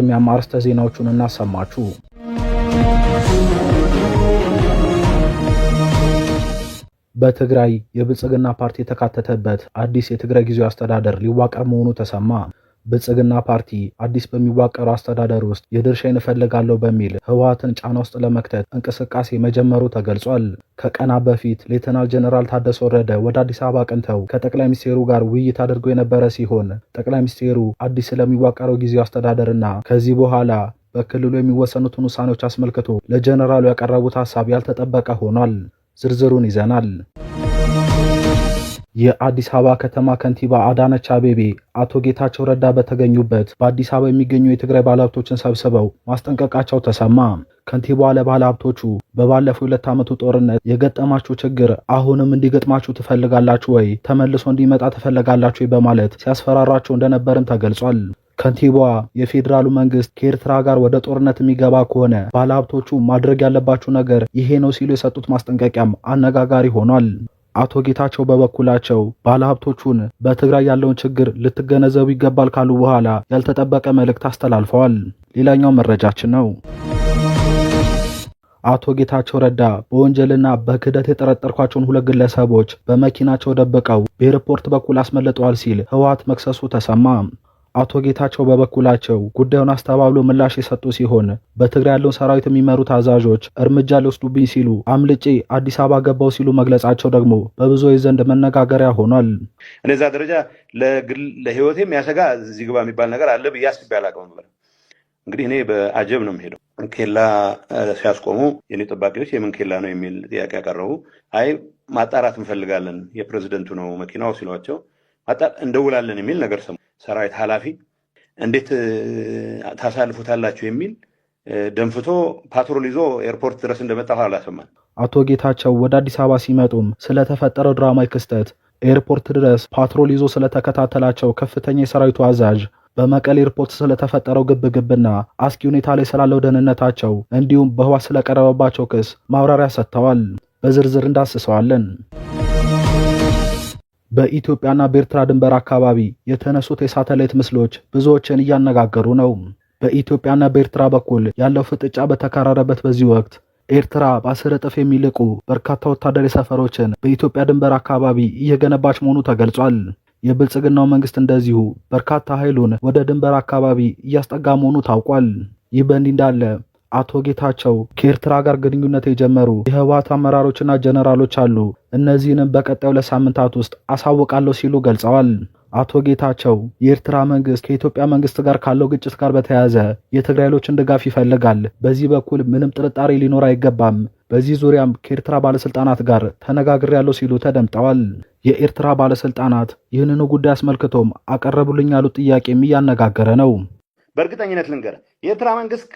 የሚያማርስተ ዜናዎቹን እናሰማችሁ። በትግራይ የብልጽግና ፓርቲ የተካተተበት አዲስ የትግራይ ጊዜያዊ አስተዳደር ሊዋቀር መሆኑ ተሰማ። ብልጽግና ፓርቲ አዲስ በሚዋቀረው አስተዳደር ውስጥ የድርሻዬን እፈልጋለሁ በሚል ህወሓትን ጫና ውስጥ ለመክተት እንቅስቃሴ መጀመሩ ተገልጿል። ከቀናት በፊት ሌተናል ጀነራል ታደሰ ወረደ ወደ አዲስ አበባ አቅንተው ከጠቅላይ ሚኒስትሩ ጋር ውይይት አድርገው የነበረ ሲሆን ጠቅላይ ሚኒስትሩ አዲስ ስለሚዋቀረው ጊዜያዊ አስተዳደርና ከዚህ በኋላ በክልሉ የሚወሰኑትን ውሳኔዎች አስመልክቶ ለጀነራሉ ያቀረቡት ሐሳብ ያልተጠበቀ ሆኗል። ዝርዝሩን ይዘናል። የአዲስ አበባ ከተማ ከንቲባ አዳነች አቤቤ አቶ ጌታቸው ረዳ በተገኙበት በአዲስ አበባ የሚገኙ የትግራይ ባለሀብቶችን ሰብስበው ማስጠንቀቃቸው ተሰማ። ከንቲባዋ ለባለሀብቶቹ በባለፈው 2 ዓመቱ ጦርነት የገጠማችሁ ችግር አሁንም እንዲገጥማችሁ ትፈልጋላችሁ ወይ? ተመልሶ እንዲመጣ ትፈልጋላችሁ ወይ? በማለት ሲያስፈራራቸው እንደነበርም ተገልጿል። ከንቲባዋ የፌዴራሉ መንግስት ከኤርትራ ጋር ወደ ጦርነት የሚገባ ከሆነ ባለሀብቶቹ ማድረግ ያለባችሁ ነገር ይሄ ነው ሲሉ የሰጡት ማስጠንቀቂያም አነጋጋሪ ሆኗል። አቶ ጌታቸው በበኩላቸው ባለሀብቶቹን በትግራይ ያለውን ችግር ልትገነዘቡ ይገባል ካሉ በኋላ ያልተጠበቀ መልእክት አስተላልፈዋል። ሌላኛው መረጃችን ነው። አቶ ጌታቸው ረዳ በወንጀልና በክህደት የጠረጠርኳቸውን 2 ግለሰቦች በመኪናቸው ደብቀው በኤርፖርት በኩል አስመልጠዋል ሲል ህወሓት መክሰሱ ተሰማ። አቶ ጌታቸው በበኩላቸው ጉዳዩን አስተባብሎ ምላሽ የሰጡ ሲሆን በትግራይ ያለውን ሰራዊት የሚመሩት አዛዦች እርምጃ ሊወስዱብኝ ሲሉ አምልጬ አዲስ አበባ ገባው ሲሉ መግለጻቸው ደግሞ በብዙዎች ዘንድ መነጋገሪያ ሆኗል። እነዛ ደረጃ ለህይወቴ የሚያሰጋ እዚህ ግባ የሚባል ነገር አለ ብዬ አስቤ አላውቅም ነበር። እንግዲህ እኔ በአጀብ ነው የምሄደው። ኬላ ሲያስቆሙ የኔ ጠባቂዎች የምን ኬላ ነው የሚል ጥያቄ ያቀረቡ። አይ ማጣራት እንፈልጋለን የፕሬዝደንቱ ነው መኪናው ሲሏቸው እንደውላለን የሚል ነገር ሰሙ። ሰራዊት ኃላፊ እንዴት ታሳልፉታላችሁ የሚል ደንፍቶ ፓትሮል ይዞ ኤርፖርት ድረስ እንደመጣ አላሰማን። አቶ ጌታቸው ወደ አዲስ አበባ ሲመጡም ስለተፈጠረው ድራማዊ ክስተት ኤርፖርት ድረስ ፓትሮል ይዞ ስለተከታተላቸው ከፍተኛ የሰራዊቱ አዛዥ፣ በመቀሌ ኤርፖርት ስለተፈጠረው ግብግብና አስጊ ሁኔታ ላይ ስላለው ደህንነታቸው እንዲሁም በህወሓት ስለቀረበባቸው ክስ ማብራሪያ ሰጥተዋል። በዝርዝር እንዳስሰዋለን። በኢትዮጵያና በኤርትራ ድንበር አካባቢ የተነሱት የሳተላይት ምስሎች ብዙዎችን እያነጋገሩ ነው። በኢትዮጵያና በኤርትራ በኩል ያለው ፍጥጫ በተካረረበት በዚህ ወቅት ኤርትራ በ10 እጥፍ የሚልቁ በርካታ ወታደራዊ ሰፈሮችን በኢትዮጵያ ድንበር አካባቢ እየገነባች መሆኑ ተገልጿል። የብልጽግናው መንግስት እንደዚሁ በርካታ ኃይሉን ወደ ድንበር አካባቢ እያስጠጋ መሆኑ ታውቋል። ይህ በእንዲህ እንዳለ አቶ ጌታቸው ከኤርትራ ጋር ግንኙነት የጀመሩ የህወሓት አመራሮችና ጀነራሎች አሉ፣ እነዚህንም በቀጣዩ 2 ሳምንታት ውስጥ አሳውቃለሁ ሲሉ ገልጸዋል። አቶ ጌታቸው የኤርትራ መንግስት ከኢትዮጵያ መንግስት ጋር ካለው ግጭት ጋር በተያያዘ የትግራይ ኃይሎችን ድጋፍ ይፈልጋል፣ በዚህ በኩል ምንም ጥርጣሬ ሊኖር አይገባም፣ በዚህ ዙሪያም ከኤርትራ ባለስልጣናት ጋር ተነጋግሬያለሁ ሲሉ ተደምጠዋል። የኤርትራ ባለስልጣናት ይህንኑ ጉዳይ አስመልክቶም አቀረቡልኝ ያሉት ጥያቄም እያነጋገረ ነው። በእርግጠኝነት ልንገር፣ የኤርትራ መንግስት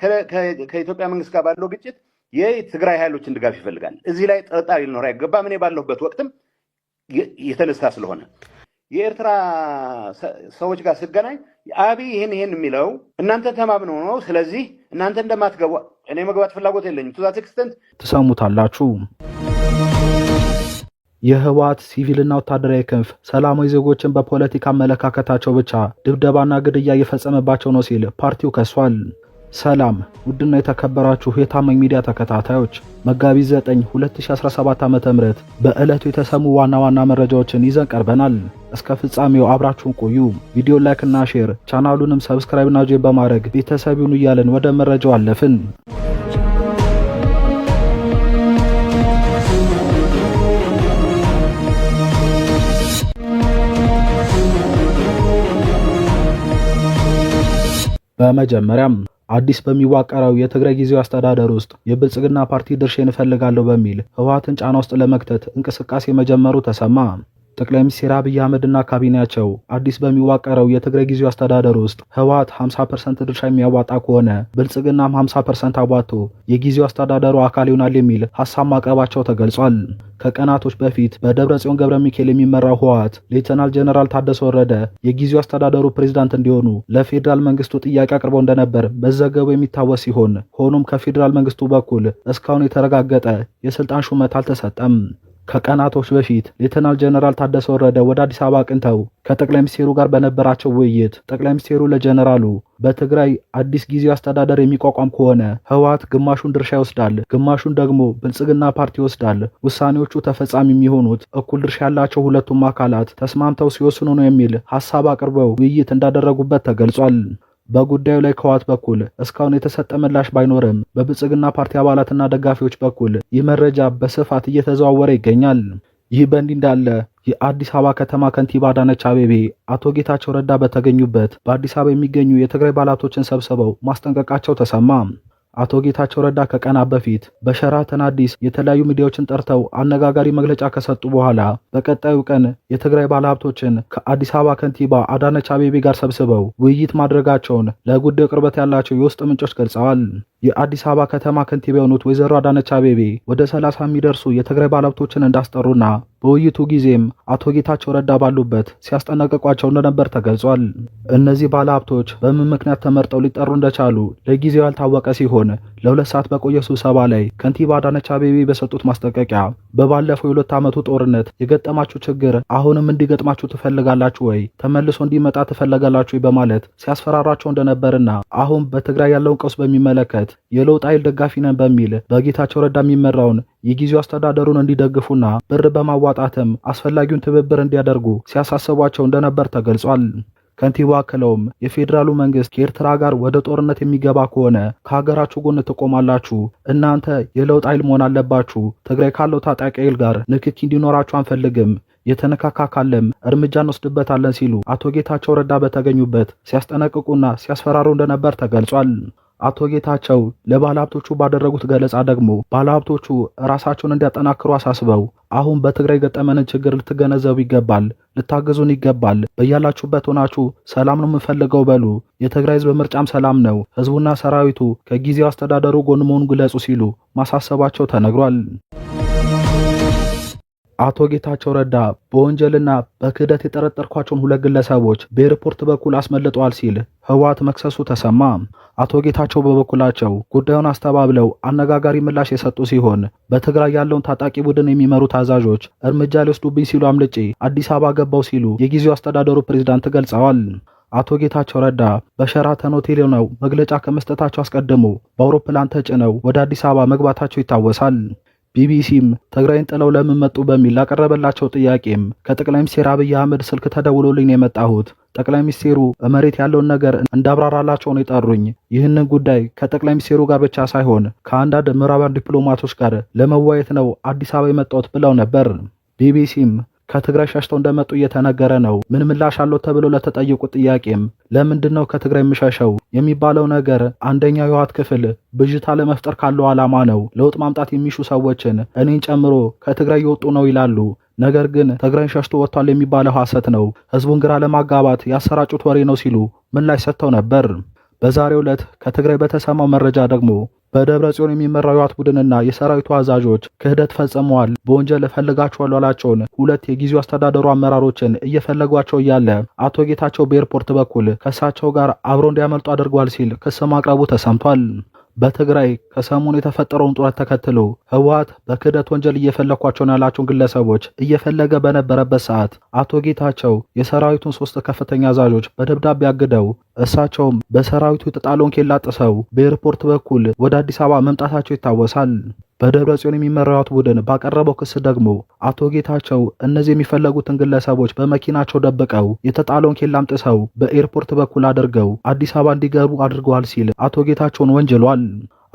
ከኢትዮጵያ መንግስት ጋር ባለው ግጭት የትግራይ ኃይሎችን ድጋፍ ይፈልጋል። እዚህ ላይ ጥርጣሬ ሊኖር አይገባም። እኔ ባለሁበት ወቅትም የተነሳ ስለሆነ የኤርትራ ሰዎች ጋር ስገናኝ አብይ ይህን የሚለው እናንተ ተማምነው ነው፣ ስለዚህ እናንተ እንደማትገቡ እኔ መግባት ፍላጎት የለኝም። ቱዛት ኤክስተንት ትሰሙታላችሁ። የህወሓት ሲቪልና ወታደራዊ ክንፍ ሰላማዊ ዜጎችን በፖለቲካ አመለካከታቸው ብቻ ድብደባና ግድያ እየፈጸመባቸው ነው ሲል ፓርቲው ከሷል። ሰላም ውድና የተከበራችሁ የታማኝ ሚዲያ ተከታታዮች፣ መጋቢት 9 2017 ዓ.ም በዕለቱ የተሰሙ ዋና ዋና መረጃዎችን ይዘን ቀርበናል። እስከ ፍጻሜው አብራችሁን ቆዩ። ቪዲዮ ላይክ እና ሼር፣ ቻናሉንም ሰብስክራይብ እና ጆይን በማድረግ ቤተሰብ ይሁኑ እያልን ወደ መረጃው አለፍን። በመጀመሪያም አዲስ በሚዋቀረው የትግራይ ጊዜያዊ አስተዳደር ውስጥ የብልጽግና ፓርቲ ድርሻዬን እፈልጋለሁ በሚል ህወሓትን ጫና ውስጥ ለመክተት እንቅስቃሴ መጀመሩ ተሰማ። ጠቅላይ ሚኒስትር አብይ አህመድና ካቢኔያቸው አዲስ በሚዋቀረው የትግራይ ጊዜያዊ አስተዳደር ውስጥ ህወሓት 50% ድርሻ የሚያዋጣ ከሆነ ብልጽግናም 50% አዋጥቶ የጊዜያዊ አስተዳደሩ አካል ይሆናል የሚል ሐሳብ ማቅረባቸው ተገልጿል። ከቀናቶች በፊት በደብረጽዮን ገብረ ሚካኤል የሚመራው ህወሓት ሌተናል ጀነራል ታደሰ ወረደ የጊዜያዊ አስተዳደሩ ፕሬዝዳንት እንዲሆኑ ለፌዴራል መንግስቱ ጥያቄ አቅርበው እንደነበር መዘገቡ የሚታወስ ሲሆን ሆኖም ከፌዴራል መንግስቱ በኩል እስካሁን የተረጋገጠ የስልጣን ሹመት አልተሰጠም። ከቀናቶች በፊት ሌተናል ጀነራል ታደሰ ወረደ ወደ አዲስ አበባ አቅንተው ከጠቅላይ ሚኒስትሩ ጋር በነበራቸው ውይይት ጠቅላይ ሚኒስትሩ ለጀነራሉ በትግራይ አዲስ ጊዜያዊ አስተዳደር የሚቋቋም ከሆነ ህወሓት ግማሹን ድርሻ ይወስዳል፣ ግማሹን ደግሞ ብልጽግና ፓርቲ ይወስዳል። ውሳኔዎቹ ተፈጻሚ የሚሆኑት እኩል ድርሻ ያላቸው ሁለቱም አካላት ተስማምተው ሲወስኑ ነው የሚል ሐሳብ አቅርበው ውይይት እንዳደረጉበት ተገልጿል። በጉዳዩ ላይ ከህወሓት በኩል እስካሁን የተሰጠ ምላሽ ባይኖርም በብልጽግና ፓርቲ አባላትና ደጋፊዎች በኩል ይህ መረጃ በስፋት እየተዘዋወረ ይገኛል። ይህ በእንዲህ እንዳለ የአዲስ አበባ ከተማ ከንቲባ አዳነች አቤቤ አቶ ጌታቸው ረዳ በተገኙበት በአዲስ አበባ የሚገኙ የትግራይ ባለሀብቶችን ሰብስበው ማስጠንቀቃቸው ተሰማ። አቶ ጌታቸው ረዳ ከቀናት በፊት በሸራተን አዲስ የተለያዩ ሚዲያዎችን ጠርተው አነጋጋሪ መግለጫ ከሰጡ በኋላ በቀጣዩ ቀን የትግራይ ባለሀብቶችን ከአዲስ አበባ ከንቲባ አዳነች አቤቤ ጋር ሰብስበው ውይይት ማድረጋቸውን ለጉዳዩ ቅርበት ያላቸው የውስጥ ምንጮች ገልጸዋል። የአዲስ አበባ ከተማ ከንቲባ የሆኑት ወይዘሮ አዳነች አቤቤ ወደ 30 የሚደርሱ የትግራይ ባለሀብቶችን እንዳስጠሩና በውይይቱ ጊዜም አቶ ጌታቸው ረዳ ባሉበት ሲያስጠነቅቋቸው እንደነበር ተገልጿል። እነዚህ ባለሀብቶች በምን ምክንያት ተመርጠው ሊጠሩ እንደቻሉ ለጊዜው ያልታወቀ ሲሆን ለ2 ሰዓት በቆየ ስብሰባ ላይ ከንቲባ አዳነች አቤቤ በሰጡት ማስጠንቀቂያ በባለፈው የ2 ዓመቱ ጦርነት የገጠማችሁ ችግር አሁንም እንዲገጥማችሁ ትፈልጋላችሁ ወይ? ተመልሶ እንዲመጣ ትፈልጋላችሁ ወይ? በማለት ሲያስፈራራቸው እንደነበርና አሁን በትግራይ ያለውን ቀውስ በሚመለከት የለውጥ ኃይል ደጋፊ ነን በሚል በጌታቸው ረዳ የሚመራውን የጊዜው አስተዳደሩን እንዲደግፉና ብር በማዋጣትም አስፈላጊውን ትብብር እንዲያደርጉ ሲያሳስቧቸው እንደነበር ተገልጿል። ከንቲባው አክለውም የፌዴራሉ መንግስት ከኤርትራ ጋር ወደ ጦርነት የሚገባ ከሆነ ከሀገራችሁ ጎን ትቆማላችሁ፣ እናንተ የለውጥ ኃይል መሆን አለባችሁ፣ ትግራይ ካለው ታጣቂ ኃይል ጋር ንክኪ እንዲኖራችሁ አንፈልግም፣ የተነካካ ካለም እርምጃ እንወስድበታለን ሲሉ አቶ ጌታቸው ረዳ በተገኙበት ሲያስጠነቅቁና ሲያስፈራሩ እንደነበር ተገልጿል። አቶ ጌታቸው ለባለሀብቶቹ ባደረጉት ገለጻ ደግሞ ባለሀብቶቹ ራሳቸውን እንዲያጠናክሩ አሳስበው አሁን በትግራይ ገጠመንን ችግር ልትገነዘቡ ይገባል፣ ልታገዙን ይገባል፣ በያላችሁበት ሆናችሁ ሰላም ነው የምንፈልገው በሉ፣ የትግራይ ህዝብ ምርጫም ሰላም ነው፣ ህዝቡና ሰራዊቱ ከጊዜው አስተዳደሩ ጎን መሆኑን ግለጹ ሲሉ ማሳሰባቸው ተነግሯል። አቶ ጌታቸው ረዳ በወንጀልና በክህደት የጠረጠርኳቸውን 2 ግለሰቦች በኤርፖርት በኩል አስመልጠዋል ሲል ህወሓት መክሰሱ ተሰማ። አቶ ጌታቸው በበኩላቸው ጉዳዩን አስተባብለው አነጋጋሪ ምላሽ የሰጡ ሲሆን በትግራይ ያለውን ታጣቂ ቡድን የሚመሩት አዛዦች እርምጃ ሊወስዱብኝ ሲሉ አምልጬ አዲስ አበባ ገባው ሲሉ የጊዜው አስተዳደሩ ፕሬዝዳንት ገልጸዋል። አቶ ጌታቸው ረዳ በሸራተን ሆቴል ነው መግለጫ ከመስጠታቸው አስቀድሞ በአውሮፕላን ተጭነው ወደ አዲስ አበባ መግባታቸው ይታወሳል። ቢቢሲም ትግራይን ጥለው ለምን መጡ በሚል ላቀረበላቸው ጥያቄም ከጠቅላይ ሚኒስትር አብይ አህመድ ስልክ ተደውሎልኝ ነው የመጣሁት፣ ጠቅላይ ሚኒስትሩ መሬት ያለውን ነገር እንዳብራራላቸው ነው የጠሩኝ፣ ይህንን ጉዳይ ከጠቅላይ ሚኒስትሩ ጋር ብቻ ሳይሆን ከአንዳንድ ምዕራባውያን ዲፕሎማቶች ጋር ለመወያየት ነው አዲስ አበባ የመጣሁት ብለው ነበር። ቢቢሲም ከትግራይ ሸሽተው እንደመጡ እየተነገረ ነው። ምን ምላሽ አለው ተብሎ ለተጠየቁት ጥያቄም ለምንድነው ከትግራይ የሚሸሸው የሚባለው ነገር አንደኛው የህወሓት ክፍል ብዥታ ለመፍጠር ካለው ዓላማ ነው። ለውጥ ማምጣት የሚሹ ሰዎችን እኔን ጨምሮ ከትግራይ የወጡ ነው ይላሉ። ነገር ግን ትግራይን ሸሽቶ ወጥቷል የሚባለው ሐሰት ነው፣ ህዝቡን ግራ ለማጋባት ያሰራጩት ወሬ ነው ሲሉ ምላሽ ሰጥተው ነበር። በዛሬው ዕለት ከትግራይ በተሰማው መረጃ ደግሞ በደብረ ጽዮን የሚመራው የህወሓት ቡድንና የሰራዊቱ አዛዦች ክህደት ፈጽመዋል፣ በወንጀል እፈልጋቸዋለሁ ያላቸውን 2 የጊዜው አስተዳደሩ አመራሮችን እየፈለጓቸው እያለ አቶ ጌታቸው በኤርፖርት በኩል ከእሳቸው ጋር አብረው እንዲያመልጡ አድርጓል ሲል ክስ ማቅረቡ ተሰምቷል። በትግራይ ከሰሞኑ የተፈጠረውን ጦርነት ተከትሎ ህወሓት በክህደት ወንጀል እየፈለኳቸው ያላቸውን ግለሰቦች እየፈለገ በነበረበት ሰዓት አቶ ጌታቸው የሰራዊቱን 3 ከፍተኛ አዛዦች በደብዳቤ አግደው እሳቸውም በሰራዊቱ የተጣለውን ኬላ ጥሰው በኤርፖርት በኩል ወደ አዲስ አበባ መምጣታቸው ይታወሳል። በደብረ ጽዮን የሚመራው ቡድን ባቀረበው ክስ ደግሞ አቶ ጌታቸው እነዚህ የሚፈለጉትን ግለሰቦች በመኪናቸው ደብቀው የተጣለውን ኬላም ጥሰው በኤርፖርት በኩል አድርገው አዲስ አበባ እንዲገቡ አድርገዋል ሲል አቶ ጌታቸውን ወንጅሏል።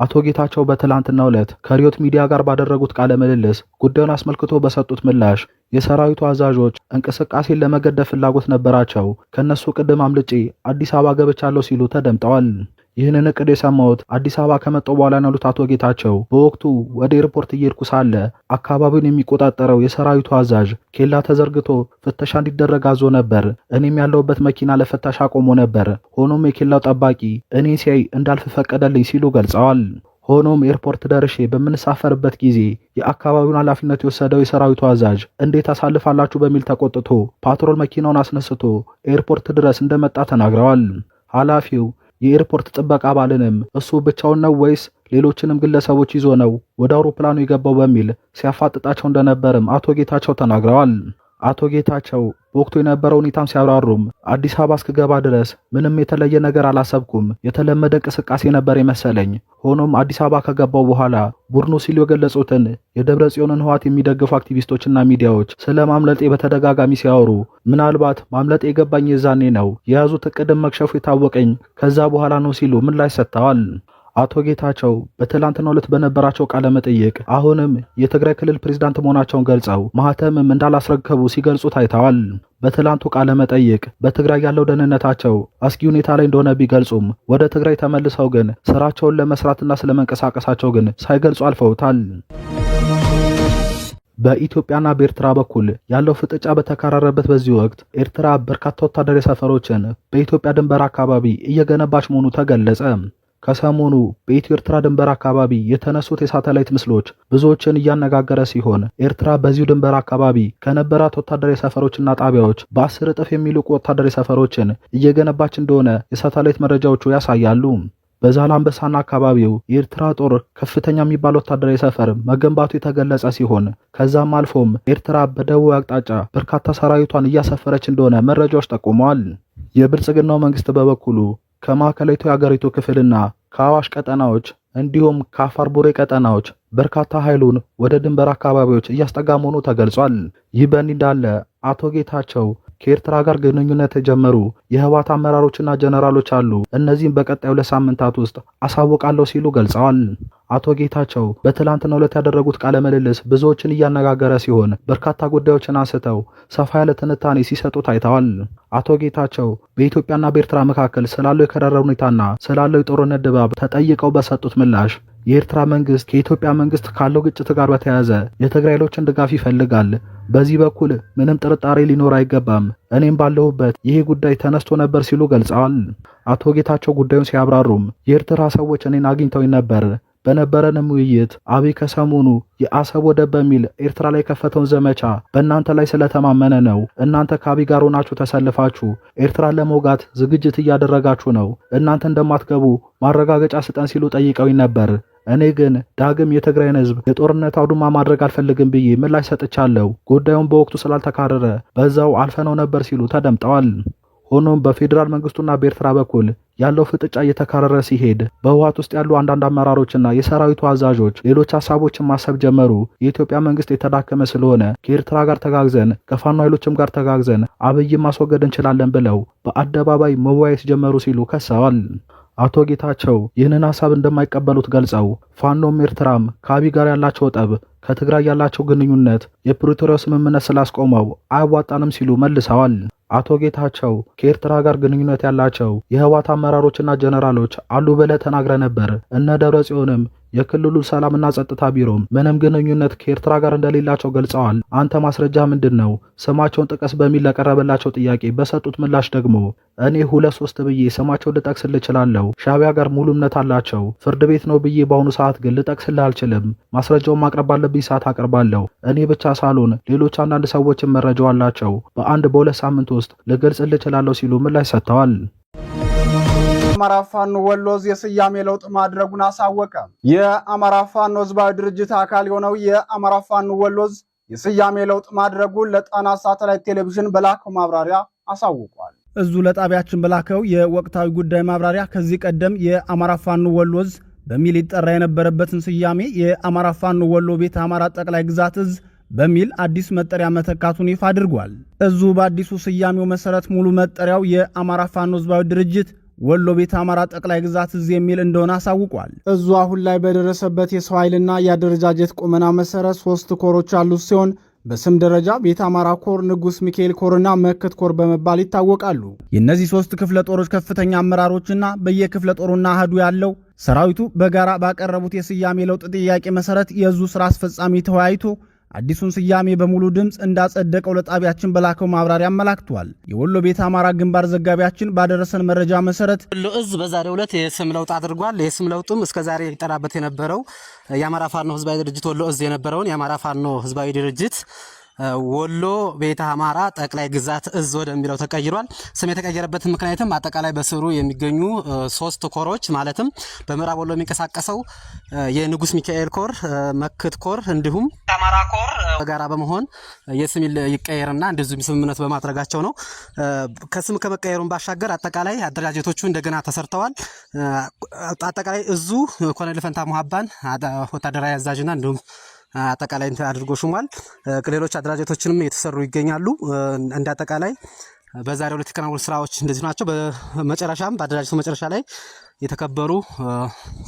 አቶ ጌታቸው በትላንትናው ዕለት ከሪዮት ሚዲያ ጋር ባደረጉት ቃለ ምልልስ ጉዳዩን አስመልክቶ በሰጡት ምላሽ የሰራዊቱ አዛዦች እንቅስቃሴን ለመገደብ ፍላጎት ነበራቸው፣ ከነሱ ቅድም አምልጬ አዲስ አበባ ገብቻለሁ ሲሉ ተደምጠዋል። ይህንን እቅድ የሰማሁት አዲስ አበባ ከመጣሁ በኋላ ነው ያሉት አቶ ጌታቸው በወቅቱ ወደ ኤርፖርት እየሄድኩ ሳለ አካባቢውን የሚቆጣጠረው የሰራዊቱ አዛዥ ኬላ ተዘርግቶ ፍተሻ እንዲደረግ አዞ ነበር። እኔም ያለሁበት መኪና ለፍተሻ ቆሞ ነበር። ሆኖም የኬላው ጠባቂ እኔ ሲያይ እንዳልፍ ፈቀደልኝ ሲሉ ገልጸዋል። ሆኖም ኤርፖርት ደርሼ በምንሳፈርበት ጊዜ የአካባቢውን ኃላፊነት የወሰደው የሰራዊቱ አዛዥ እንዴት አሳልፋላችሁ በሚል ተቆጥቶ ፓትሮል መኪናውን አስነስቶ ኤርፖርት ድረስ እንደመጣ ተናግረዋል። ኃላፊው የኤርፖርት ጥበቃ አባልንም እሱ ብቻውን ነው ወይስ ሌሎችንም ግለሰቦች ይዞ ነው ወደ አውሮፕላኑ የገባው በሚል ሲያፋጥጣቸው እንደነበርም አቶ ጌታቸው ተናግረዋል። አቶ ጌታቸው በወቅቱ የነበረው ሁኔታም ሲያብራሩም አዲስ አበባ እስክገባ ድረስ ምንም የተለየ ነገር አላሰብኩም። የተለመደ እንቅስቃሴ ነበር የመሰለኝ። ሆኖም አዲስ አበባ ከገባው በኋላ ቡድኑ ሲሉ የገለጹትን የደብረ ጽዮንን ህወሓት የሚደግፉ አክቲቪስቶችና ሚዲያዎች ስለ ማምለጤ በተደጋጋሚ ሲያወሩ ምናልባት ማምለጤ የገባኝ የዛኔ ነው፣ የያዙት እቅድም መክሸፉ የታወቀኝ ከዛ በኋላ ነው ሲሉ ምላሽ ሰጥተዋል። አቶ ጌታቸው በትላንትናው ዕለት በነበራቸው ቃለ መጠይቅ አሁንም የትግራይ ክልል ፕሬዝዳንት መሆናቸውን ገልጸው ማህተምም እንዳላስረከቡ ሲገልጹ ታይተዋል። በትላንቱ ቃለ መጠይቅ በትግራይ ያለው ደህንነታቸው አስጊ ሁኔታ ላይ እንደሆነ ቢገልጹም ወደ ትግራይ ተመልሰው ግን ስራቸውን ለመስራትና ስለመንቀሳቀሳቸው ግን ሳይገልጹ አልፈውታል። በኢትዮጵያና በኤርትራ በኩል ያለው ፍጥጫ በተካረረበት በዚህ ወቅት ኤርትራ በርካታ ወታደራዊ ሰፈሮችን በኢትዮጵያ ድንበር አካባቢ እየገነባች መሆኑ ተገለጸ። ከሰሞኑ በኢትዮ ኤርትራ ድንበር አካባቢ የተነሱት የሳተላይት ምስሎች ብዙዎችን እያነጋገረ ሲሆን ኤርትራ በዚሁ ድንበር አካባቢ ከነበራት ወታደራዊ ሰፈሮችና ጣቢያዎች በ10 እጥፍ የሚልቁ ወታደራዊ ሰፈሮችን እየገነባች እንደሆነ የሳተላይት መረጃዎቹ ያሳያሉ። በዛላምበሳና አካባቢው የኤርትራ ጦር ከፍተኛ የሚባል ወታደራዊ ሰፈር መገንባቱ የተገለጸ ሲሆን ከዛም አልፎም ኤርትራ በደቡብ አቅጣጫ በርካታ ሰራዊቷን እያሰፈረች እንደሆነ መረጃዎች ጠቁመዋል። የብልጽግናው መንግስት በበኩሉ ከማዕከላዊቱ የአገሪቱ ክፍልና ከአዋሽ ቀጠናዎች እንዲሁም ከአፋር ቡሬ ቀጠናዎች በርካታ ኃይሉን ወደ ድንበር አካባቢዎች እያስጠጋ መሆኑ ተገልጿል። ይህ በእንዲህ እንዳለ አቶ ጌታቸው ከኤርትራ ጋር ግንኙነት የጀመሩ የህወሓት አመራሮችና ጀነራሎች አሉ፣ እነዚህም በቀጣዩ ለሳምንታት ውስጥ አሳውቃለሁ ሲሉ ገልጸዋል። አቶ ጌታቸው በትላንትናው ዕለት ያደረጉት ቃለ ምልልስ ብዙዎችን እያነጋገረ ሲሆን በርካታ ጉዳዮችን አንስተው ሰፋ ያለ ትንታኔ ሲሰጡ ታይተዋል። አቶ ጌታቸው በኢትዮጵያና በኤርትራ መካከል ስላለው የከረረ ሁኔታና ስላለው የጦርነት ድባብ ተጠይቀው በሰጡት ምላሽ የኤርትራ መንግስት ከኢትዮጵያ መንግስት ካለው ግጭት ጋር በተያያዘ የትግራይ ኃይሎችን ድጋፍ ይፈልጋል። በዚህ በኩል ምንም ጥርጣሬ ሊኖር አይገባም። እኔም ባለሁበት ይሄ ጉዳይ ተነስቶ ነበር ሲሉ ገልጸዋል። አቶ ጌታቸው ጉዳዩን ሲያብራሩም የኤርትራ ሰዎች እኔን አግኝተውኝ ነበር። በነበረንም ውይይት አብይ ከሰሞኑ የአሰብ ወደብ በሚል ኤርትራ ላይ የከፈተውን ዘመቻ በእናንተ ላይ ስለተማመነ ነው። እናንተ ከአብይ ጋር ሆናችሁ ተሰልፋችሁ ኤርትራን ለመውጋት ዝግጅት እያደረጋችሁ ነው። እናንተ እንደማትገቡ ማረጋገጫ ስጠን ሲሉ ጠይቀውኝ ነበር። እኔ ግን ዳግም የትግራይን ህዝብ የጦርነት አውድማ ማድረግ አልፈልግም ብዬ ምላሽ ሰጥቻለሁ። ጉዳዩን በወቅቱ ስላልተካረረ በዛው አልፈነው ነበር ሲሉ ተደምጠዋል። ሆኖም በፌዴራል መንግስቱና በኤርትራ በኩል ያለው ፍጥጫ እየተካረረ ሲሄድ በህወሓት ውስጥ ያሉ አንዳንድ አመራሮችና የሰራዊቱ አዛዦች ሌሎች ሐሳቦችን ማሰብ ጀመሩ። የኢትዮጵያ መንግስት የተዳከመ ስለሆነ ከኤርትራ ጋር ተጋግዘን ከፋኖ ኃይሎችም ጋር ተጋግዘን አብይን ማስወገድ እንችላለን ብለው በአደባባይ መወያየት ጀመሩ ሲሉ ከሰዋል። አቶ ጌታቸው ይህንን ሐሳብ እንደማይቀበሉት ገልጸው ፋኖም ኤርትራም ከአብይ ጋር ያላቸው ጠብ ከትግራይ ያላቸው ግንኙነት የፕሪቶሪያው ስምምነት ስላስቆመው አያዋጣንም ሲሉ መልሰዋል። አቶ ጌታቸው ከኤርትራ ጋር ግንኙነት ያላቸው የህወሓት አመራሮችና ጀነራሎች አሉ ብለህ ተናግረ ነበር። እነ ደብረ ጽዮንም የክልሉ ሰላምና ጸጥታ ቢሮም ምንም ግንኙነት ከኤርትራ ጋር እንደሌላቸው ገልጸዋል። አንተ ማስረጃ ምንድነው? ስማቸውን ጥቀስ በሚል ለቀረበላቸው ጥያቄ በሰጡት ምላሽ ደግሞ እኔ 2-3 ብዬ ስማቸውን ልጠቅስልህ እችላለሁ። ሻዕቢያ ጋር ሙሉ እምነት አላቸው። ፍርድ ቤት ነው ብዬ በአሁኑ ሰዓት ግን ልጠቅስልህ አልችልም። ማስረጃውን ማቅረብ ባለብኝ ሰዓት አቀርባለሁ። እኔ ብቻ ሳልሆን ሌሎች አንዳንድ ሰዎችም መረጃው አላቸው። በ1-2 ሳምንት ውስጥ ልገልጽልህ እችላለሁ ሲሉ ምላሽ ሰጥተዋል። የአማራ ፋኖ ወሎ ዕዝ የስያሜ ለውጥ ማድረጉን አሳወቀ። የአማራ ፋኖ ህዝባዊ ድርጅት አካል የሆነው የአማራ ፋኖ ወሎ ዕዝ የስያሜ ለውጥ ማድረጉን ለጣና ሳተላይት ቴሌቪዥን በላከው ማብራሪያ አሳውቋል። እዙ ለጣቢያችን በላከው የወቅታዊ ጉዳይ ማብራሪያ ከዚህ ቀደም የአማራ ፋኖ ወሎ ዕዝ በሚል ይጠራ የነበረበትን ስያሜ የአማራ ፋኖ ወሎ ቤተ አማራ ጠቅላይ ግዛት ዕዝ በሚል አዲስ መጠሪያ መተካቱን ይፋ አድርጓል። እዙ በአዲሱ ስያሜው መሰረት ሙሉ መጠሪያው የአማራ ፋኖ ህዝባዊ ድርጅት ወሎ ቤተ አማራ ጠቅላይ ግዛት ዕዝ የሚል እንደሆነ አሳውቋል። እዙ አሁን ላይ በደረሰበት የሰው ኃይልና የአደረጃጀት ቁመና መሰረት 3 ኮሮች ያሉት ሲሆን በስም ደረጃ ቤተ አማራ ኮር፣ ንጉስ ሚካኤል ኮርና መከት ኮር በመባል ይታወቃሉ። የእነዚህ 3 ክፍለ ጦሮች ከፍተኛ አመራሮችና በየክፍለ ጦሩና አህዱ ያለው ሰራዊቱ በጋራ ባቀረቡት የስያሜ ለውጥ ጥያቄ መሰረት የእዙ ስራ አስፈጻሚ ተወያይቶ አዲሱን ስያሜ በሙሉ ድምፅ እንዳጸደቀው ለጣቢያችን በላከው ማብራሪያ አመላክቷል። የወሎ ቤተ አማራ ግንባር ዘጋቢያችን ባደረሰን መረጃ መሰረት ወሎ ዕዝ በዛሬው ዕለት የስም ለውጥ አድርጓል። የስም ለውጡም እስከዛሬ ይጠራበት የነበረው የአማራ ፋኖ ህዝባዊ ድርጅት ወሎ ዕዝ የነበረውን የአማራ ፋኖ ህዝባዊ ድርጅት ወሎ ቤተ አማራ ጠቅላይ ግዛት እዝ ወደሚለው ተቀይሯል። ስም የተቀየረበት ምክንያትም አጠቃላይ በስሩ የሚገኙ 3 ኮሮች ማለትም በምዕራብ ወሎ የሚንቀሳቀሰው የንጉስ ሚካኤል ኮር፣ መክት ኮር እንዲሁም አማራ ኮር በጋራ በመሆን የስም ይቀየርና እንደዚሁም ስምምነት በማድረጋቸው ነው። ከስም ከመቀየሩን ባሻገር አጠቃላይ አደራጀቶቹ እንደገና ተሰርተዋል። አጠቃላይ እዙ ኮሎኔል ፈንታ ሙሀባን ወታደራዊ አዛዥና እንዲሁም አጠቃላይ አድርጎ ሹሟል። ሌሎች አደራጀቶችንም እየተሰሩ ይገኛሉ። እንደ አጠቃላይ በዛሬው ዕለት የተከናወኑ ስራዎች እንደዚህ ናቸው። በመጨረሻም በአደራጀቱ መጨረሻ ላይ የተከበሩ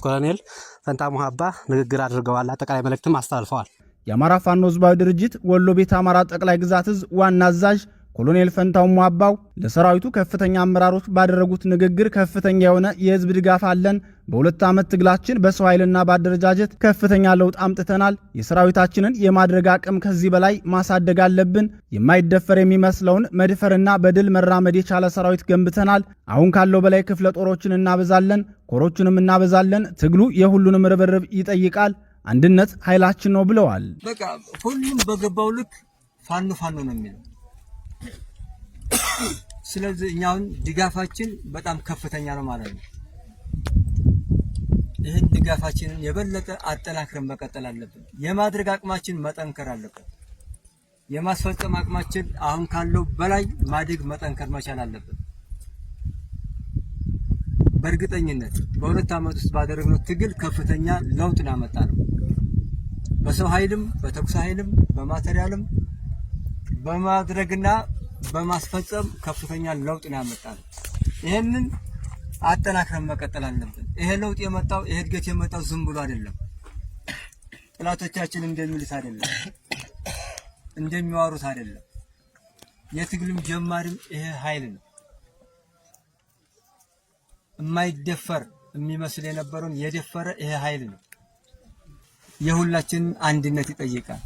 ኮሎኔል ፈንታ ሙሀባ ንግግር አድርገዋል። አጠቃላይ መልእክትም አስተላልፈዋል። የአማራ ፋኖ ህዝባዊ ድርጅት ወሎ ቤተ አማራ ጠቅላይ ግዛት እዝ ዋና አዛዥ ኮሎኔል ፈንታው ሙሀባው ለሰራዊቱ ከፍተኛ አመራሮች ባደረጉት ንግግር ከፍተኛ የሆነ የህዝብ ድጋፍ አለን። በ2 ዓመት ትግላችን በሰው ኃይልና በአደረጃጀት ከፍተኛ ለውጥ አምጥተናል። የሰራዊታችንን የማድረግ አቅም ከዚህ በላይ ማሳደግ አለብን። የማይደፈር የሚመስለውን መድፈርና በድል መራመድ የቻለ ሰራዊት ገንብተናል። አሁን ካለው በላይ ክፍለ ጦሮችን እናበዛለን፣ ኮሮችንም እናበዛለን። ትግሉ የሁሉንም ርብርብ ይጠይቃል። አንድነት ኃይላችን ነው ብለዋል። በቃ ሁሉም በገባው ልክ ፋኖ ነው የሚለው። ስለዚህ እኛውን ድጋፋችን በጣም ከፍተኛ ነው ማለት ነው። ይህን ድጋፋችንን የበለጠ አጠናክረን መቀጠል አለብን። የማድረግ አቅማችን መጠንከር አለበት። የማስፈጸም አቅማችን አሁን ካለው በላይ ማደግ መጠንከር መቻል አለበት። በእርግጠኝነት በ2 ዓመት ውስጥ ባደረግነው ትግል ከፍተኛ ለውጥ ያመጣ ነው። በሰው ኃይልም በተኩስ ኃይልም በማቴሪያልም በማድረግና በማስፈጸም ከፍተኛ ለውጥ ያመጣ ነው። ይሄንን አጠናክረን መቀጠል አለብን። ይሄ ለውጥ የመጣው ይሄ እድገት የመጣው ዝም ብሎ አይደለም። ጥላቶቻችን እንደሚሉት አይደለም፣ እንደሚዋሩት አይደለም። የትግልም ጀማሪም ይሄ ኃይል ነው። የማይደፈር የሚመስል የነበረውን የደፈረ ይሄ ኃይል ነው። የሁላችንን አንድነት ይጠይቃል፣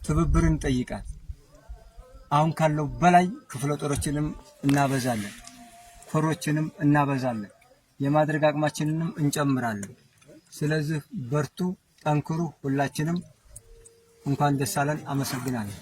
ትብብርን ይጠይቃል። አሁን ካለው በላይ ክፍለ ጦሮችንም እናበዛለን፣ ኮሮችንም እናበዛለን፣ የማድረግ አቅማችንንም እንጨምራለን። ስለዚህ በርቱ፣ ጠንክሩ። ሁላችንም እንኳን ደስ አለን። አመሰግናለሁ።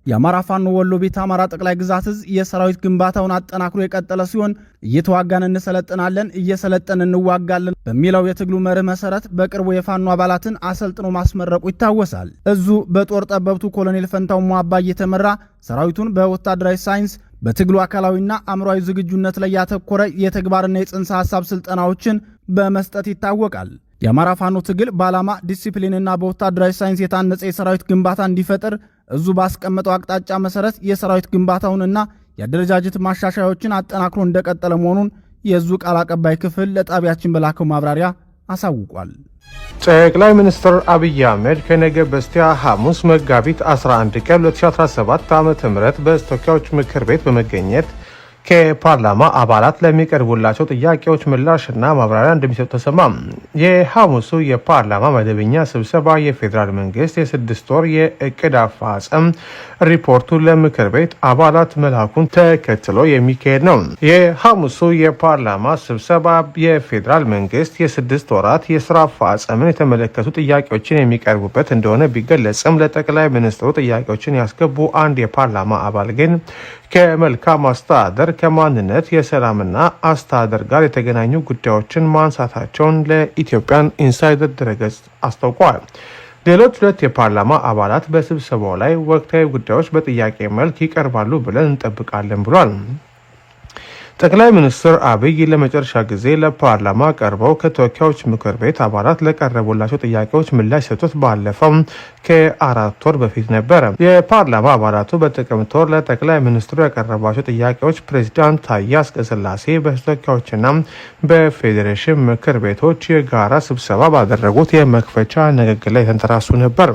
የአማራ ፋኖ ወሎ ቤተ አማራ ጠቅላይ ግዛት እዝ የሰራዊት ግንባታውን አጠናክሮ የቀጠለ ሲሆን እየተዋጋን እንሰለጥናለን፣ እየሰለጠን እንዋጋለን በሚለው የትግሉ መርህ መሰረት በቅርቡ የፋኖ አባላትን አሰልጥኖ ማስመረቁ ይታወሳል። እዙ በጦር ጠበብቱ ኮሎኔል ፈንታው ሙሀባ እየተመራ ሰራዊቱን በወታደራዊ ሳይንስ በትግሉ አካላዊና አእምሯዊ ዝግጁነት ላይ ያተኮረ የተግባርና የጽንሰ ሐሳብ ስልጠናዎችን በመስጠት ይታወቃል። የአማራ ፋኖ ትግል በዓላማ ዲሲፕሊንና በወታደራዊ ሳይንስ የታነጸ የሰራዊት ግንባታ እንዲፈጠር እዙ ባስቀመጠው አቅጣጫ መሰረት የሰራዊት ግንባታውንና የአደረጃጀት ማሻሻያዎችን አጠናክሮ እንደቀጠለ መሆኑን የእዙ ቃል አቀባይ ክፍል ለጣቢያችን በላከው ማብራሪያ አሳውቋል። ጠቅላይ ሚኒስትር አብይ አህመድ ከነገ በስቲያ ሐሙስ መጋቢት 11 ቀን 2017 ዓ.ም በተወካዮች ምክር ቤት በመገኘት ከፓርላማ አባላት ለሚቀርቡላቸው ጥያቄዎች ምላሽና ማብራሪያ እንደሚሰጡ ተሰማ። የሐሙሱ የፓርላማ መደበኛ ስብሰባ የፌዴራል መንግስት የ6 ወር የእቅድ አፈጻጸም ሪፖርቱን ለምክር ቤት አባላት መላኩን ተከትሎ የሚካሄድ ነው። የሐሙሱ የፓርላማ ስብሰባ የፌዴራል መንግስት የ6 ወራት የስራ አፈጻጸምን የተመለከቱ ጥያቄዎችን የሚቀርቡበት እንደሆነ ቢገለጽም ለጠቅላይ ሚኒስትሩ ጥያቄዎችን ያስገቡ አንድ የፓርላማ አባል ግን ከመልካም አስተዳደር ከማንነት የሰላምና አስተዳደር ጋር የተገናኙ ጉዳዮችን ማንሳታቸውን ለኢትዮጵያን ኢንሳይደር ድረገጽ አስታውቋል። ሌሎች 2 የፓርላማ አባላት በስብሰባው ላይ ወቅታዊ ጉዳዮች በጥያቄ መልክ ይቀርባሉ ብለን እንጠብቃለን ብሏል። ጠቅላይ ሚኒስትር አብይ ለመጨረሻ ጊዜ ለፓርላማ ቀርበው ከተወካዮች ምክር ቤት አባላት ለቀረቡላቸው ጥያቄዎች ምላሽ ሰጡት ባለፈው ከ4 ወር በፊት ነበር። የፓርላማ አባላቱ በጥቅምት ወር ለጠቅላይ ሚኒስትሩ ያቀረቧቸው ጥያቄዎች ፕሬዝዳንት ታዬ አጽቀሥላሴ በተወካዮችና በፌዴሬሽን ምክር ቤቶች የጋራ ስብሰባ ባደረጉት የመክፈቻ ንግግር ላይ ተንተራሱ ነበር።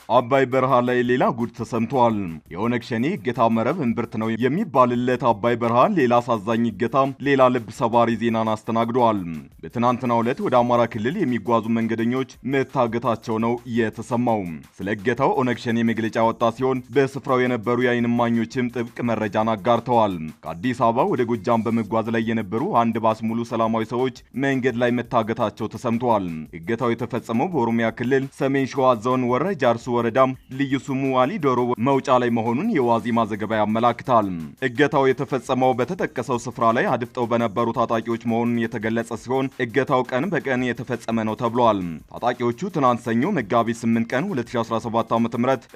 አባይ በረሃ ላይ ሌላ ጉድ ተሰምቷል። የኦነግ ሸኔ እገታ መረብ እምብርት ነው የሚባልለት አባይ በረሃ ሌላ አሳዛኝ እገታ፣ ሌላ ልብ ሰባሪ ዜናን አስተናግዷል። በትናንትናው ዕለት ወደ አማራ ክልል የሚጓዙ መንገደኞች መታገታቸው ነው የተሰማው። ስለ እገታው ኦነግ ሸኔ መግለጫ ወጣ ሲሆን በስፍራው የነበሩ የዓይን እማኞችም ጥብቅ መረጃን አጋርተዋል። ከአዲስ አበባ ወደ ጎጃም በመጓዝ ላይ የነበሩ አንድ ባስ ሙሉ ሰላማዊ ሰዎች መንገድ ላይ መታገታቸው ተሰምተዋል። እገታው የተፈጸመው በኦሮሚያ ክልል ሰሜን ሸዋ ዞን ወረ ጃርሱ ወረዳ ልዩ ስሙ አሊ ዶሮ መውጫ ላይ መሆኑን የዋዜማ ዘገባ ያመላክታል። እገታው የተፈጸመው በተጠቀሰው ስፍራ ላይ አድፍጠው በነበሩ ታጣቂዎች መሆኑን የተገለጸ ሲሆን እገታው ቀን በቀን የተፈጸመ ነው ተብሏል። ታጣቂዎቹ ትናንት ሰኞ መጋቢት 8 ቀን 2017 ዓ.ም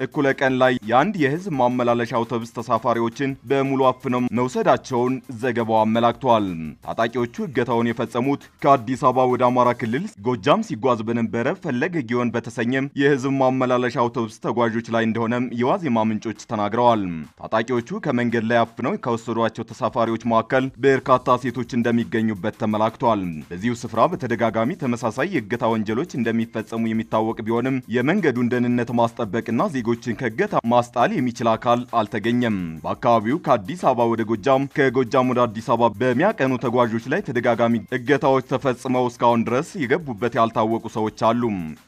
እኩለ ቀን ላይ የአንድ የህዝብ ማመላለሻ አውቶቡስ ተሳፋሪዎችን በሙሉ አፍነው መውሰዳቸውን ዘገባው አመላክቷል። ታጣቂዎቹ እገታውን የፈጸሙት ከአዲስ አበባ ወደ አማራ ክልል ጎጃም ሲጓዝ በነበረ ፈለገ ጊዮን በተሰኘም የህዝብ ማመላለሻ አውቶቡስ ተጓዦች ላይ እንደሆነም የዋዜማ ምንጮች ተናግረዋል። ታጣቂዎቹ ከመንገድ ላይ አፍነው ከወሰዷቸው ተሳፋሪዎች መካከል በርካታ ሴቶች እንደሚገኙበት ተመላክቷል። በዚሁ ስፍራ በተደጋጋሚ ተመሳሳይ የእገታ ወንጀሎች እንደሚፈጸሙ የሚታወቅ ቢሆንም የመንገዱን ደህንነት ማስጠበቅና ዜጎችን ከእገታ ማስጣል የሚችል አካል አልተገኘም። በአካባቢው ከአዲስ አበባ ወደ ጎጃም፣ ከጎጃም ወደ አዲስ አበባ በሚያቀኑ ተጓዦች ላይ ተደጋጋሚ እገታዎች ተፈጽመው እስካሁን ድረስ የገቡበት ያልታወቁ ሰዎች አሉ።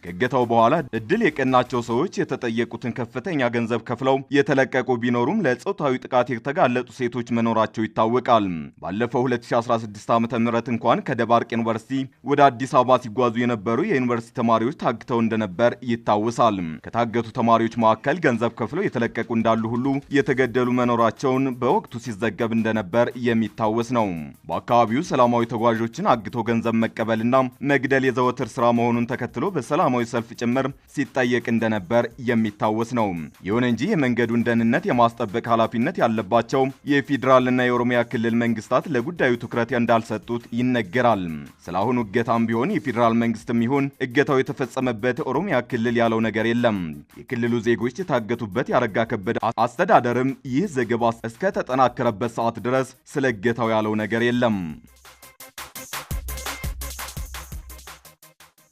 ከእገታው በኋላ እድል የቀናቸው ሰዎች የተጠየቁትን ከፍተኛ ገንዘብ ከፍለው የተለቀቁ ቢኖሩም ለጾታዊ ጥቃት የተጋለጡ ሴቶች መኖራቸው ይታወቃል። ባለፈው 2016 ዓ.ም እንኳን ከደባርቅ ዩኒቨርሲቲ ወደ አዲስ አበባ ሲጓዙ የነበሩ የዩኒቨርሲቲ ተማሪዎች ታግተው እንደነበር ይታወሳል። ከታገቱ ተማሪዎች መካከል ገንዘብ ከፍለው የተለቀቁ እንዳሉ ሁሉ የተገደሉ መኖራቸውን በወቅቱ ሲዘገብ እንደነበር የሚታወስ ነው። በአካባቢው ሰላማዊ ተጓዦችን አግቶ ገንዘብ መቀበልና መግደል የዘወትር ስራ መሆኑን ተከትሎ በሰላማዊ ሰልፍ ጭምር ሲጠየቅ እንደነበር የሚታወስ ነው። ይሁን እንጂ የመንገዱን ደህንነት የማስጠበቅ ኃላፊነት ያለባቸው የፌዴራልና የኦሮሚያ ክልል መንግስታት ለጉዳዩ ትኩረት እንዳልሰጡት ይነገራል። ስለአሁኑ እገታም ቢሆን የፌዴራል መንግስትም ይሁን እገታው የተፈጸመበት ኦሮሚያ ክልል ያለው ነገር የለም። የክልሉ ዜጎች የታገቱበት ያረጋ ከበደ አስተዳደርም ይህ ዘገባ እስከ ተጠናከረበት ሰዓት ድረስ ስለ እገታው ያለው ነገር የለም።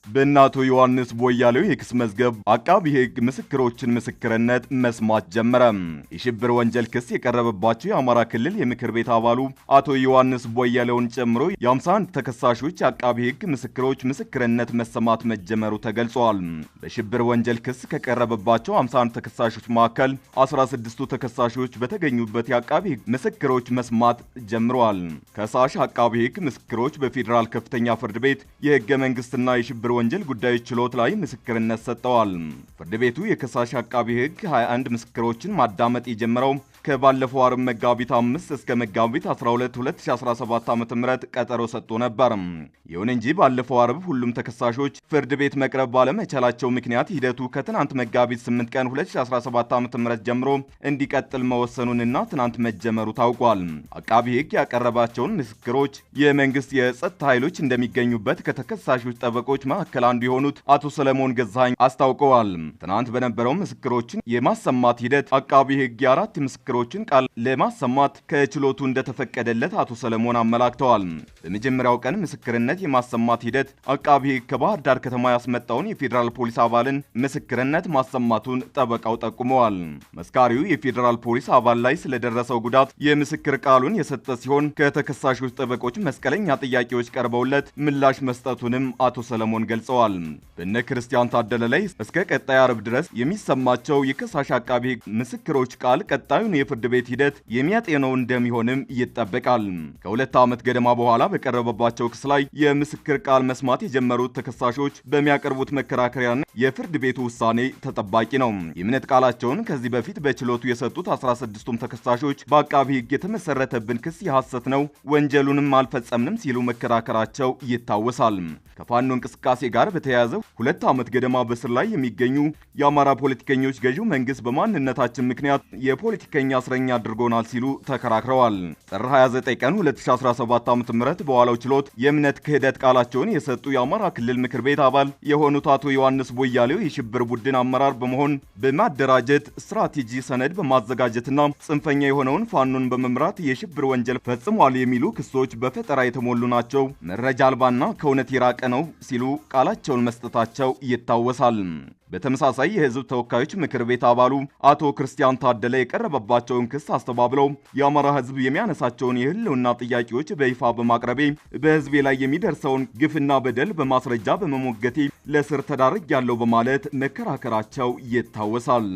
በእናቶ ዮሐንስ ቦያሌው የክስ መዝገብ አቃቢ ሕግ ምስክሮችን ምስክርነት መስማት ጀመረ። የሽብር ወንጀል ክስ የቀረበባቸው የአማራ ክልል የምክር ቤት አባሉ አቶ ዮሐንስ ቦያሌውን ጨምሮ የ51 ተከሳሾች የአቃቢ ሕግ ምስክሮች ምስክርነት መሰማት መጀመሩ ተገልጿል። በሽብር ወንጀል ክስ ከቀረበባቸው 51 ተከሳሾች መካከል 16ቱ ተከሳሾች በተገኙበት የአቃቢ ሕግ ምስክሮች መስማት ጀምረዋል። ከሳሽ አቃቢ ሕግ ምስክሮች በፌዴራል ከፍተኛ ፍርድ ቤት የሕገ መንግስትና የሽብር ወንጀል ጉዳዮች ችሎት ላይ ምስክርነት ሰጥተዋል። ፍርድ ቤቱ የከሳሽ አቃቢ ሕግ 21 ምስክሮችን ማዳመጥ የጀመረው ከባለፈው አርብ መጋቢት 5 እስከ መጋቢት 12 2017 ዓ.ም ቀጠሮ ሰጥቶ ነበር። ይሁን እንጂ ባለፈው አርብ ሁሉም ተከሳሾች ፍርድ ቤት መቅረብ ባለመቻላቸው ምክንያት ሂደቱ ከትናንት መጋቢት 8 ቀን 2017 ዓ.ም ጀምሮ እንዲቀጥል መወሰኑንና ትናንት መጀመሩ ታውቋል። አቃቢ ሕግ ያቀረባቸውን ምስክሮች የመንግስት የጸጥታ ኃይሎች እንደሚገኙበት ከተከሳሾች ጠበቆች መካከል አንዱ የሆኑት አቶ ሰለሞን ገዛኸኝ አስታውቀዋል። ትናንት በነበረው ምስክሮችን የማሰማት ሂደት አቃቢ ሕግ የአራት ምስክሮችን ቃል ለማሰማት ከችሎቱ እንደተፈቀደለት አቶ ሰለሞን አመላክተዋል። በመጀመሪያው ቀን ምስክርነት የማሰማት ሂደት አቃቢ ሕግ ከባህር ዳር ከተማ ያስመጣውን የፌዴራል ፖሊስ አባልን ምስክርነት ማሰማቱን ጠበቃው ጠቁመዋል። መስካሪው የፌዴራል ፖሊስ አባል ላይ ስለደረሰው ጉዳት የምስክር ቃሉን የሰጠ ሲሆን ከተከሳሾች ጠበቆች መስቀለኛ ጥያቄዎች ቀርበውለት ምላሽ መስጠቱንም አቶ ሰለሞን ገልጸዋል። በእነ ክርስቲያን ታደለ ላይ እስከ ቀጣይ አርብ ድረስ የሚሰማቸው የከሳሽ አቃቢ ሕግ ምስክሮች ቃል ቀጣዩን የፍርድ ቤት ሂደት የሚያጤነው እንደሚሆንም ይጠበቃል። ከ2 ዓመት ገደማ በኋላ በቀረበባቸው ክስ ላይ የምስክር ቃል መስማት የጀመሩት ተከሳሾች በሚያቀርቡት መከራከሪያና የፍርድ ቤቱ ውሳኔ ተጠባቂ ነው። የእምነት ቃላቸውን ከዚህ በፊት በችሎቱ የሰጡት 16ቱም ተከሳሾች በአቃቢ ሕግ የተመሰረተብን ክስ የሐሰት ነው፣ ወንጀሉንም አልፈጸምንም ሲሉ መከራከራቸው ይታወሳል። ከፋኖ እንቅስቃሴ ጋር በተያያዘ 2 ዓመት ገደማ በስር ላይ የሚገኙ የአማራ ፖለቲከኞች ገዢው መንግስት በማንነታችን ምክንያት የፖለቲከኛ እስረኛ አድርጎናል ሲሉ ተከራክረዋል። ጥር 29 ቀን 2017 ዓ.ም በዋለው ችሎት የእምነት ክህደት ቃላቸውን የሰጡ የአማራ ክልል ምክር ቤት አባል የሆኑት አቶ ዮሐንስ ቦያሌው የሽብር ቡድን አመራር በመሆን በማደራጀት ስትራቴጂ ሰነድ በማዘጋጀትና ጽንፈኛ የሆነውን ፋኖን በመምራት የሽብር ወንጀል ፈጽሟል የሚሉ ክሶች በፈጠራ የተሞሉ ናቸው፣ መረጃ አልባና ከእውነት የራቀ ነው ሲሉ ቃላቸውን መስጠታቸው ይታወሳል። በተመሳሳይ የህዝብ ተወካዮች ምክር ቤት አባሉ አቶ ክርስቲያን ታደለ የቀረበባቸውን ክስ አስተባብለው የአማራ ህዝብ የሚያነሳቸውን የህልውና ጥያቄዎች በይፋ በማቅረቤ በህዝቤ ላይ የሚደርሰውን ግፍና በደል በማስረጃ በመሞገቴ ለስር ተዳርጌያለሁ በማለት መከራከራቸው ይታወሳል።